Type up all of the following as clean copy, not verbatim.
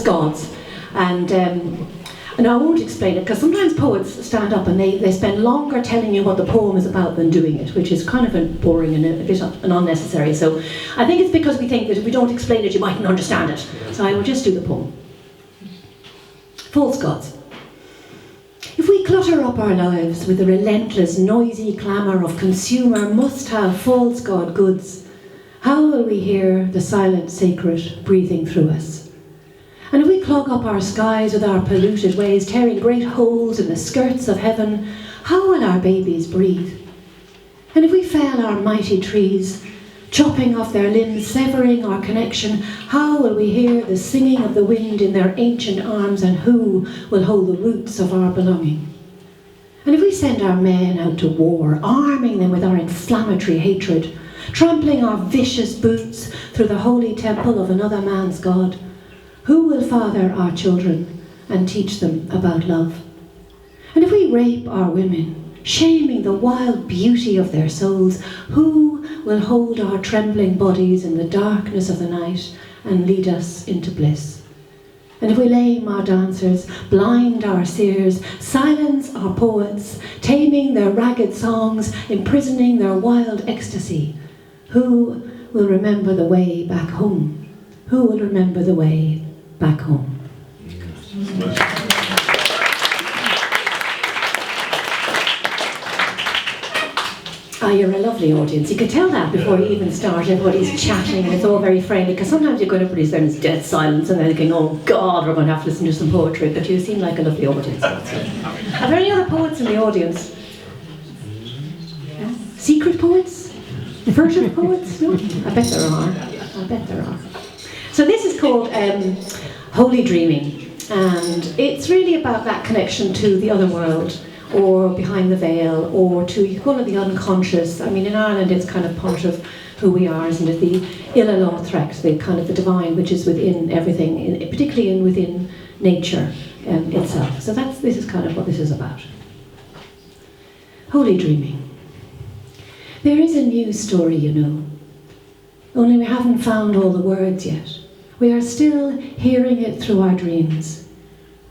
gods. And I won't explain it, because sometimes poets stand up and they spend longer telling you what the poem is about than doing it, which is kind of boring and a bit unnecessary. So I think it's because we think that if we don't explain it, you mightn't understand it. So I will just do the poem. False gods. If we clutter up our lives with the relentless, noisy clamour of consumer must-have false god goods, how will we hear the silent sacred breathing through us? And if we clog up our skies with our polluted ways, tearing great holes in the skirts of heaven, how will our babies breathe? And if we fell our mighty trees, chopping off their limbs, severing our connection, how will we hear the singing of the wind in their ancient arms, and who will hold the roots of our belonging? And if we send our men out to war, arming them with our inflammatory hatred, trampling our vicious boots through the holy temple of another man's God, who will father our children and teach them about love? And if we rape our women, shaming the wild beauty of their souls, who will hold our trembling bodies in the darkness of the night and lead us into bliss? And if we lame our dancers, blind our seers, silence our poets, taming their ragged songs, imprisoning their wild ecstasy, who will remember the way back home? Who will remember the way back home? You're a lovely audience. You could tell that before you even start. Everybody's chatting and it's all very friendly, because sometimes you go to everybody's there and it's dead silence and they're thinking, oh God, we're going to have to listen to some poetry. But you seem like a lovely audience. Are there any other poets in the audience? Secret poets? Furtive poets? No? I bet there are. So this is called Holy Dreaming, and it's really about that connection to the other world, or behind the veil, or to, you call it the unconscious. I mean, in Ireland it's kind of part of who we are, isn't it? The Ilalá threat, the kind of the divine, which is within everything, particularly within nature itself. So this is kind of what this is about. Holy Dreaming. There is a new story, you know, only we haven't found all the words yet. We are still hearing it through our dreams.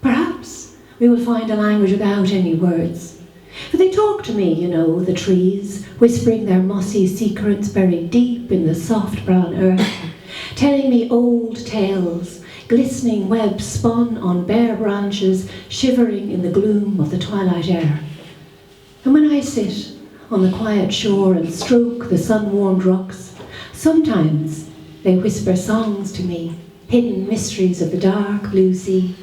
Perhaps we will find a language without any words. For they talk to me, you know, the trees, whispering their mossy secrets buried deep in the soft brown earth, telling me old tales, glistening webs spun on bare branches, shivering in the gloom of the twilight air. And when I sit on the quiet shore and stroke the sun-warmed rocks, sometimes they whisper songs to me, hidden mysteries of the dark blue sea.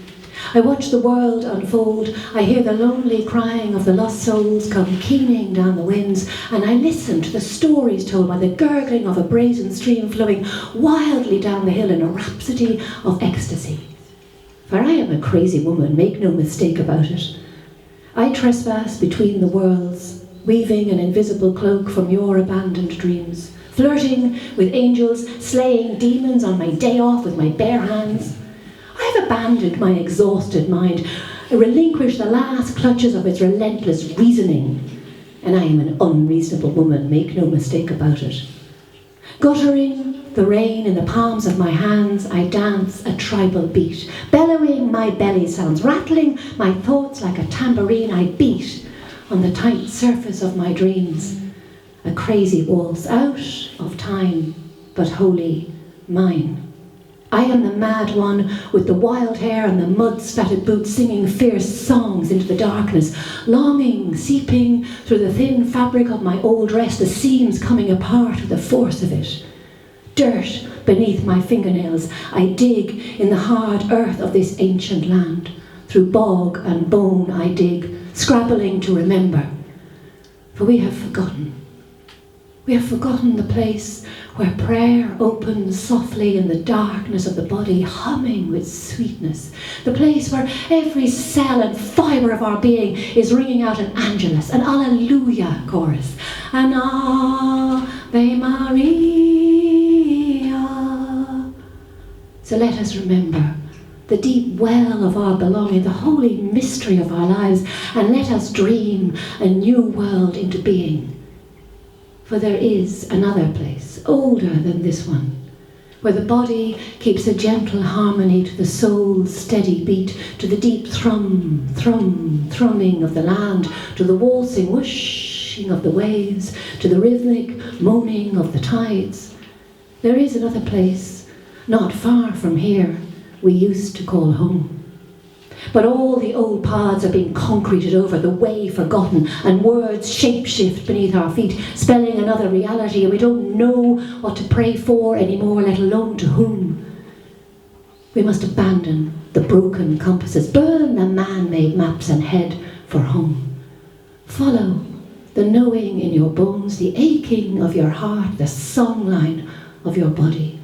I watch the world unfold, I hear the lonely crying of the lost souls come keening down the winds, and I listen to the stories told by the gurgling of a brazen stream flowing wildly down the hill in a rhapsody of ecstasy. For I am a crazy woman, make no mistake about it. I trespass between the worlds, weaving an invisible cloak from your abandoned dreams, flirting with angels, slaying demons on my day off with my bare hands. I have abandoned my exhausted mind, relinquished the last clutches of its relentless reasoning, and I am an unreasonable woman, make no mistake about it. Guttering the rain in the palms of my hands, I dance a tribal beat, bellowing my belly sounds, rattling my thoughts like a tambourine. I beat on the tight surface of my dreams, a crazy waltz out of time, but wholly mine. I am the mad one with the wild hair and the mud-spattered boots, singing fierce songs into the darkness, longing seeping through the thin fabric of my old dress, the seams coming apart with the force of it. Dirt beneath my fingernails, I dig in the hard earth of this ancient land. Through bog and bone I dig, scrabbling to remember. For we have forgotten. We have forgotten the place where prayer opens softly in the darkness of the body, humming with sweetness. The place where every cell and fibre of our being is ringing out an Angelus, an Alleluia chorus, an Ave Maria. So let us remember the deep well of our belonging, the holy mystery of our lives, and let us dream a new world into being. For there is another place, older than this one, where the body keeps a gentle harmony to the soul's steady beat, to the deep thrum, thrum, thrumming of the land, to the waltzing whooshing of the waves, to the rhythmic moaning of the tides. There is another place, not far from here, we used to call home. But all the old paths are being concreted over, the way forgotten, and words shape-shift beneath our feet, spelling another reality, and we don't know what to pray for anymore, let alone to whom. We must abandon the broken compasses, burn the man-made maps and head for home. Follow the knowing in your bones, the aching of your heart, the songline of your body.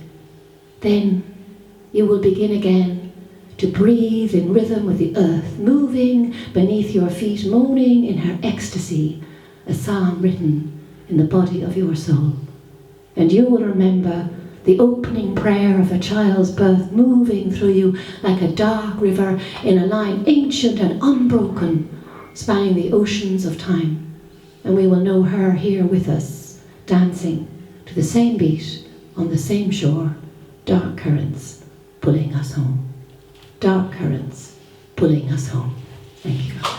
Then you will begin again to breathe in rhythm with the earth, moving beneath your feet, moaning in her ecstasy, a psalm written in the body of your soul. And you will remember the opening prayer of a child's birth moving through you like a dark river in a line ancient and unbroken, spanning the oceans of time. And we will know her here with us, dancing to the same beat on the same shore, dark currents pulling us home. Dark currents pulling us home. Thank you.